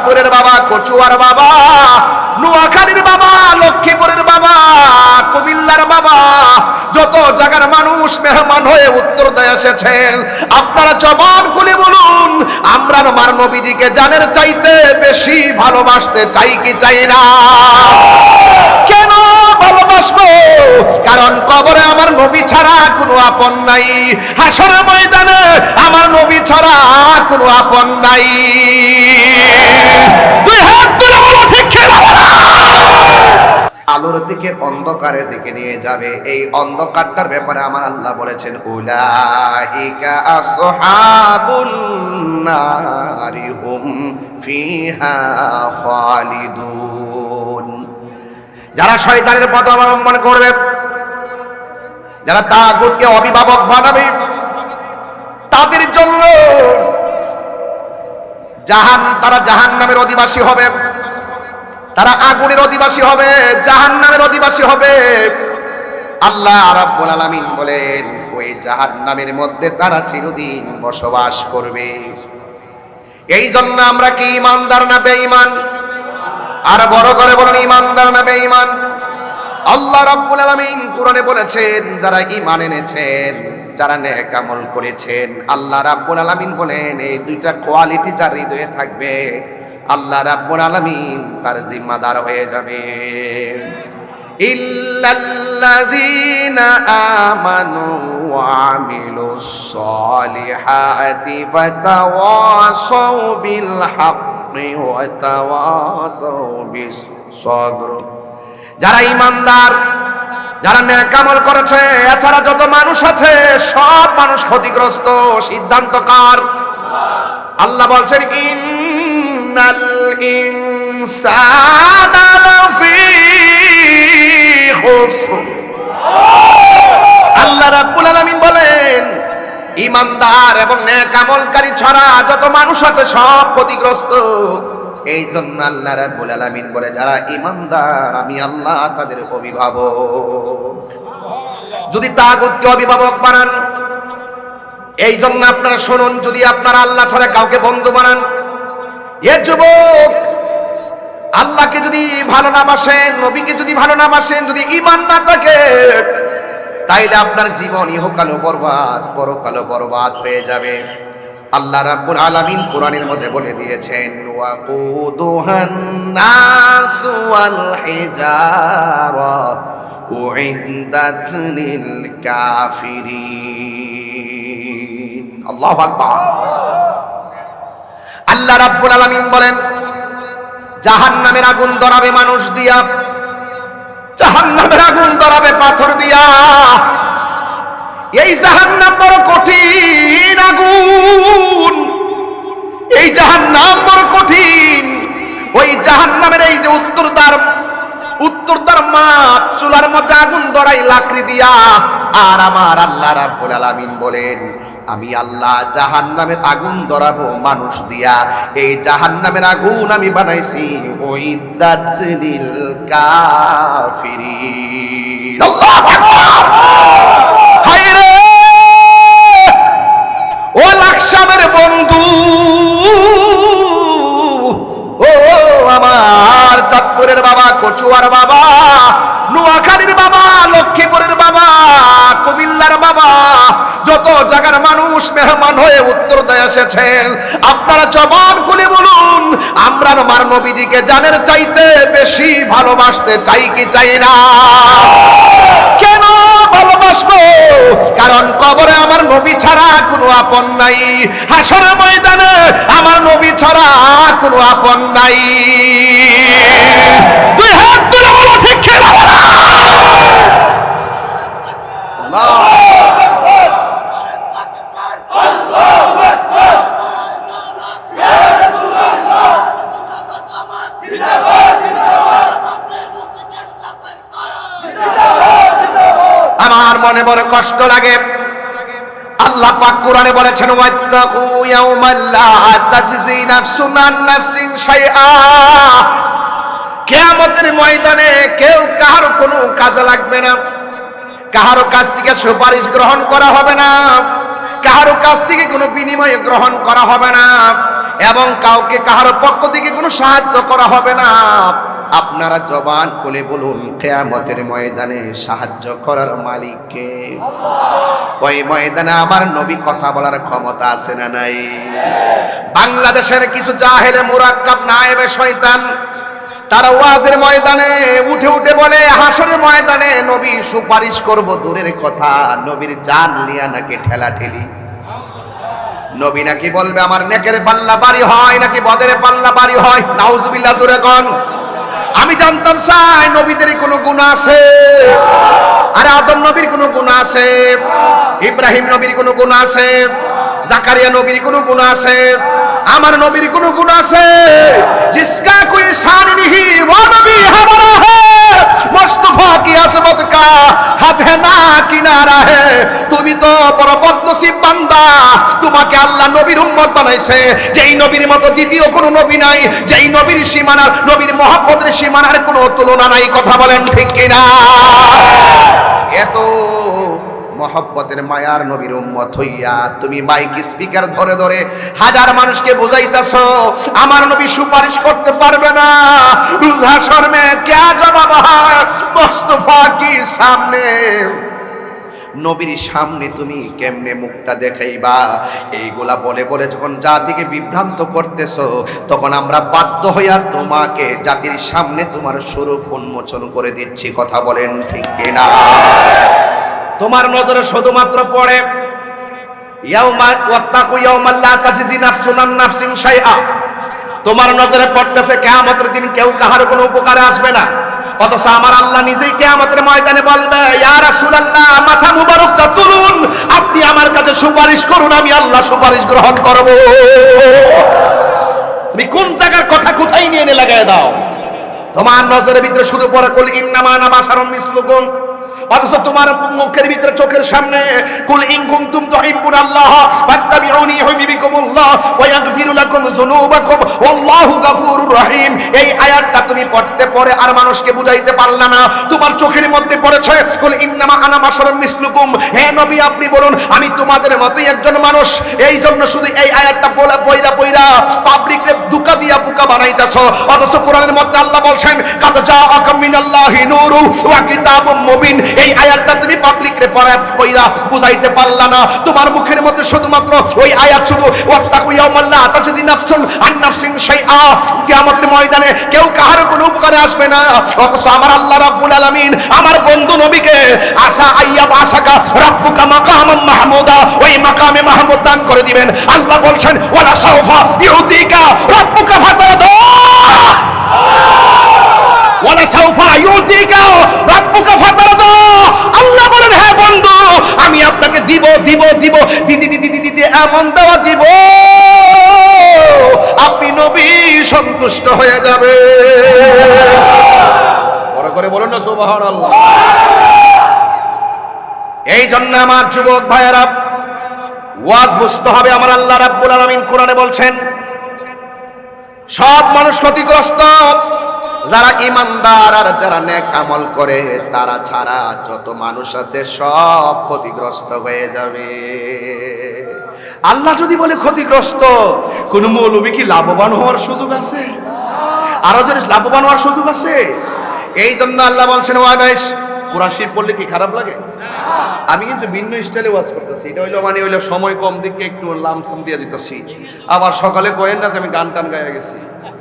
চাঁদপুরের বাবা, কচুয়ার বাবা, নোয়াখালীর বাবা, লক্ষ্মীপুরের বাবা, কুমিল্লার বাবা, যত জায়গার মানুষ মেহমান হয়ে উত্তর দিয়ে এসেছেন, আপনারা জবান খুলে বলুন, আমরা আমার নবীজিকে জানের চাইতে বেশি ভালোবাসতে চাই কি চাই না? কেন ভালোবাসবো? কারণ কবরে আমার নবী ছাড়া কোনো আপন নাই, হাসরের ময়দানে আমার নবী ছাড়া কোনো আপন নাই। দুই হাত তুলে বলো ঠিক কিনা বলো। আলোর দিকে অন্ধকারের দিকে নিয়ে যাবে, এই অন্ধকারটার ব্যাপারে আমার আল্লাহ বলেছেন উলাইকা আসহাবুন নারি হুম ফিহা খালিদুন। যারা শয়তানের পথ অবলম্বন করবে, যারা তাগুতকে অভিভাবক বানাবে, তাদের জন্য তারা জাহান্নামের অধিবাসী হবে, তারা আগুনের অধিবাসী হবে, জাহান্নামের অধিবাসী হবে। আল্লাহ রাব্বুল আলামিন বলেন ওই জাহান্নামের মধ্যে তারা চিরদিন বসবাস করবে। এই জন্য আমরা কি ঈমানদার না বেঈমান? আর বড় করে বলেন ঈমানদার না বেঈমান? আল্লাহ রাব্বুল আলামিন কোরআনে বলেছেন যারা ঈমান এনেছেন, যারা নেক আমল করেছেন, আল্লাহ রাব্বুল আলামিন বলেন এই দুইটা কোয়ালিটি যার হৃদয়ে থাকবে, আল্লাহ রাব্বুল আলামিন তার জিম্মাদার হয়ে যাবে। ইল্লাল্লাযীনা আমানু ওয়া আমিলুস সলিহাতি ওয়া তাওয়াসাউ বিল হাক্কি ওয়া তাওয়াসাউ বিস সবর। যারা ঈমানদার, যারা নেক আমল করেছে, এছাড়া যত মানুষ আছে সব মানুষ ক্ষতিগ্রস্ত। সিদ্ধান্ত কার? আল্লাহ বলছেন ইন্নাল ইনসানা লাফি খুসর। আল্লাহ রাব্বুল আলামিন বলেন ঈমানদার এবং নেক আমলকারী ছাড়া যত মানুষ আছে সব ক্ষতিগ্রস্ত। এই জন্য আল্লাহ রাব্বুল আলামিন বলে যারা ঈমানদার আমি আল্লাহ তাদের অভিভাবক। যদি তাগুতকে অভিভাবক বানান, এই জন্য আপনারা শুনুন, যদি আপনারা আল্লাহ ছাড়া কাউকে বন্ধু বানান, এ যুবক আল্লাহকে যদি ভালো না বাসেন, নবীকে যদি ভালো না বাসেন, যদি ঈমান না থাকে, তাইলে আপনার জীবন ইহকালও বরবাদ, পরকালও বরবাদ হয়ে যাবে। আল্লাহ রাব্বুল আলামিন কোরআনের মধ্যে বলে দিয়েছেন ওয়াকুদুহান নাস ওয়াল হিজারা উইদ্দাত লিল কাফিরিন। আল্লাহু আকবার। আল্লাহ রাব্বুল আলামিন বলেন জাহান্নামের আগুন ধরাবে মানুষ দিয়া, জাহান্নামের আগুন ধরাবে পাথর দিয়া। এই জাহান্নাম বড় কঠিন আগুন, এই জাহান্নাম বড় কঠিন। ওই জাহান্নামের এই যে উত্তরদার মাপ, চুলার মধ্যে আগুন ধরাই লাকড়ি দিয়া। আর আমার আল্লাহ রাব্বুল আলামিন বলেন আমি আল্লাহ জাহান্নামের আগুন ধরাবো মানুষ দিয়া। এই জাহান্নামের আগুন আমি বানাইছি উইদ্দাত লিল কাফিরিন। আল্লাহু আকবার। হায়রে ও লাকসামের বন্ধু, ও আমার চাঁদপুরের বাবা, কচুয়ার বাবা, নোয়াখালীর বাবা, লক্ষ্মীপুরের বাবা, কুমিল্লার বাবা, যত জায়গার মানুষ মেহমান হয়ে উত্তর দিয়ে এসেছেন, আপনারা জবান খুলে বলুন আমরা আমার নবীজিকে জানের চাইতে বেশি ভালোবাসতে চাই কি চাই না? কেন ভালোবাসবো? কারণ কবরে আমার নবী ছাড়া কোনো আপন নাই, হাসরের ময়দানে আমার নবী ছাড়া কোনো আপন নাই। দুই হাত তুলে বলো ঠিক কিনা বলো। আমার মনে বড় কষ্ট লাগে। আল্লাহ পাক কোরআনে বলেছেন ওয়াত্তাকু ইয়াওমান লা তাজজি নাফসুন আন নাফসিন শাইআ। কিয়ামতের ময়দানে কেউ কারো কোনো কাজে লাগবে না, কারো কাছ থেকে সুপারিশ গ্রহণ করা হবে না, কারো কাছ থেকে কোনো বিনিময় গ্রহণ করা হবে না। এবং কাউকে কাহার পক্ষ থেকে কোনো সাহায্য করা হবে না। আপনারা জবান খুলে বলুন, কিয়ামতের ময়দানে সাহায্য করার মালিক কে? ওই ময়দানে আমার নবী কথা বলার ক্ষমতা আছে না নাই? বাংলাদেশের কিছু জাহেলে মুরাক্কাব নায়েবে শয়তান, তারা ওয়াজের ময়দানে উঠে উঠে বলে হাসরের ময়দানে নবী সুপারিশ করব, দূরের কথা নবীর জান নিয়া নাকি ঠেলা ঠেলি। নবী নাকি বলবে আমার নেকের পাল্লা বাড়ি হয় নাকি বদের পাল্লা বাড়ি হয়। নাউজুবিল্লাহ জোরে কোন। আমি জানতাম চাই নবীদের কোনো গুনাহ আছে? আরে আদম নবীর কোনো গুনাহ আছে? ইব্রাহিম নবীর কোনো গুনাহ আছে? জাকারিয়া নবীর কোনো গুনাহ আছে? আমার নবীর কোনো গুনাহ আছে? जिसका कोई शान नहीं वो नबी हमारा है, मुस्तफा की अजमत का हद है ना किनारा है। তুমি তো বড় বদনসিব বান্দা, তোমাকে আল্লাহ নবীর উম্মত বানাইছে, যেই নবীর মতো দ্বিতীয় কোনো নবী নাই, যেই নবীর সীমানার নবীর মহব্বতের সীমানার কোনো তুলনা নাই। কথা বলেন ঠিক কিনা? এত মহব্বতের মায়ার নবীর উম্মত হইয়া তুমি মাইক স্পিকার ধরে ধরে হাজার মানুষকে বোঝাইতাছো আমার নবী সুপারিশ করতে পারবে না। রোজ হাশর মে क्या জবাব হয় মুস্তাফা কি সামনে? নবীর সামনে তুমি কেমনে মুখটা দেখাইবা? এইগুলা বলে বলে যখন জাতিকে বিভ্রান্ত করতেছো, তখন আমরা বাধ্য হইয়া তোমাকে জাতির সামনে তোমার স্বরূপ উন্মোচন করে দিচ্ছি। কথা বলেন ঠিক কিনা? তোমার নজরে শুধুমাত্র পড়ে ইয়াউমা ওয়াত্তাকু ইয়াউমাল লা তাজজি নাফসুন আন নাফসিন শাইআ। তোমার নজরে পড়তেছে কিয়ামতের দিন কেউ কাহার কোনো উপকারে আসবে না, অথচ আমার আল্লাহ নিজেই কিয়ামতের ময়দানে বলবে ইয়া রাসূলুল্লাহ মাথা মুবারকটা তুলুন, আপনি আমার কাছে সুপারিশ করুন, আমি আল্লাহ সুপারিশ গ্রহণ করব। তুমি কোন জায়গার কথা কোথায় নিয়ে এনে লাগায় দাও? তোমার নজরের ভিতরে শুধু পড়ে কুল ইন্নামা আনা বাশারুম মিসলুকুম, অথচ তোমার মুখের ভিতরে চোখের সামনে কুল ইন কুনতুম তুহিব্বুনাল্লাহ ফাত্তাবিউনি ইউহিব্বুকুমুল্লাহ ওয়া ইয়াগফিরু লাকুম যুনুবাকুম ওয়াল্লাহু গফুরুর রহিম। এই আয়াতটা তুমি পড়তে পড়ে আর মানুষকে বুঝাইতে পারলা না। তোমার চোখের মধ্যে পড়েছে কুল ইন্নামা আনা বাশারুম মিসলুকুম, হে নবী আপনি বলুন আমি তোমাদের মতোই একজন মানুষ। এই জন্য শুধু এই আয়াতটা পয়রা পয়রা পাবলিকরে দুকা দিয়া বুকা বানাইতাছো, অথচ কোরআনের মধ্যে আল্লাহ বলছেন কাদ জাআকাম মিনাল্লাহি নূরু ওয়া কিতাবুম মুবিন। এই আয়াতটা তুমি পাবলিকরে পয়রা বুঝাইতে পারলা না। তোমার মুখের মধ্যে শুধুমাত্র ওই আয়াত, শুধু ওয়াত্তাকু ইয়াউমাল লা তাজজি নাফসুন আন নাফসিন শাইআ, কিয়ামতের ময়দানে কেউ কাহার কোনো উপকারে আসবে না, অথচ আমার আল্লাহ রাব্বুল আলামিন আমার বন্ধু নবীকে আসা আইয়াব আসাকা রাব্বুকা মাকামান মাহমুদা, ওই মাকামে মাহমুদ দান করে দিবেন। আল্লাহ বলছেন ওয়ালা সাউফা ইউতিকা রাব্বুকা ফাতারদা, ওয়ালা সাউফা ইউতিকা রাব্বুকা ফাতারদা। আল্লাহ বলেন হ্যাঁ বন্ধু আমি আপনাকে দিব দিব দিব দিদি এমন দেওয়া দিব আপনি নবী সন্তুষ্ট হয়ে যাবে। বড় করে বলুন না সুবহানাল্লাহ। এই জন্য আমার যুবক ভাইয়েরা ওয়াজ বুঝতে হবে। আমার আল্লাহ রাব্বুল আলামিন কোরআনে বলছেন সব মানুষ ক্ষতিগ্রস্ত, যারা ইমানদার আর যারা নেক আমল করে তারা ছাড়া যত মানুষ আছে সব ক্ষতিগ্রস্ত হয়ে যাবে। আল্লাহ যদি বলে ক্ষতিগ্রস্ত, কোন মৌলবী কি লাভবান হওয়ার সুযোগ আছে? আরো যদি লাভবান হওয়ার সুযোগ আছে? এই জন্য আল্লাহ বলছেন ওয়াইস কোরআন শরীফ পড়লে কি খারাপ লাগে? আমি কিন্তু ভিন্ন স্টাইলে ওয়াজ করতেছি। এটা হইলো সময় কম দিকে একটু লামসাম দিয়ে যেতেছি। আবার সকালে কয়েন না যে আমি গান টান গায়ে গেছি।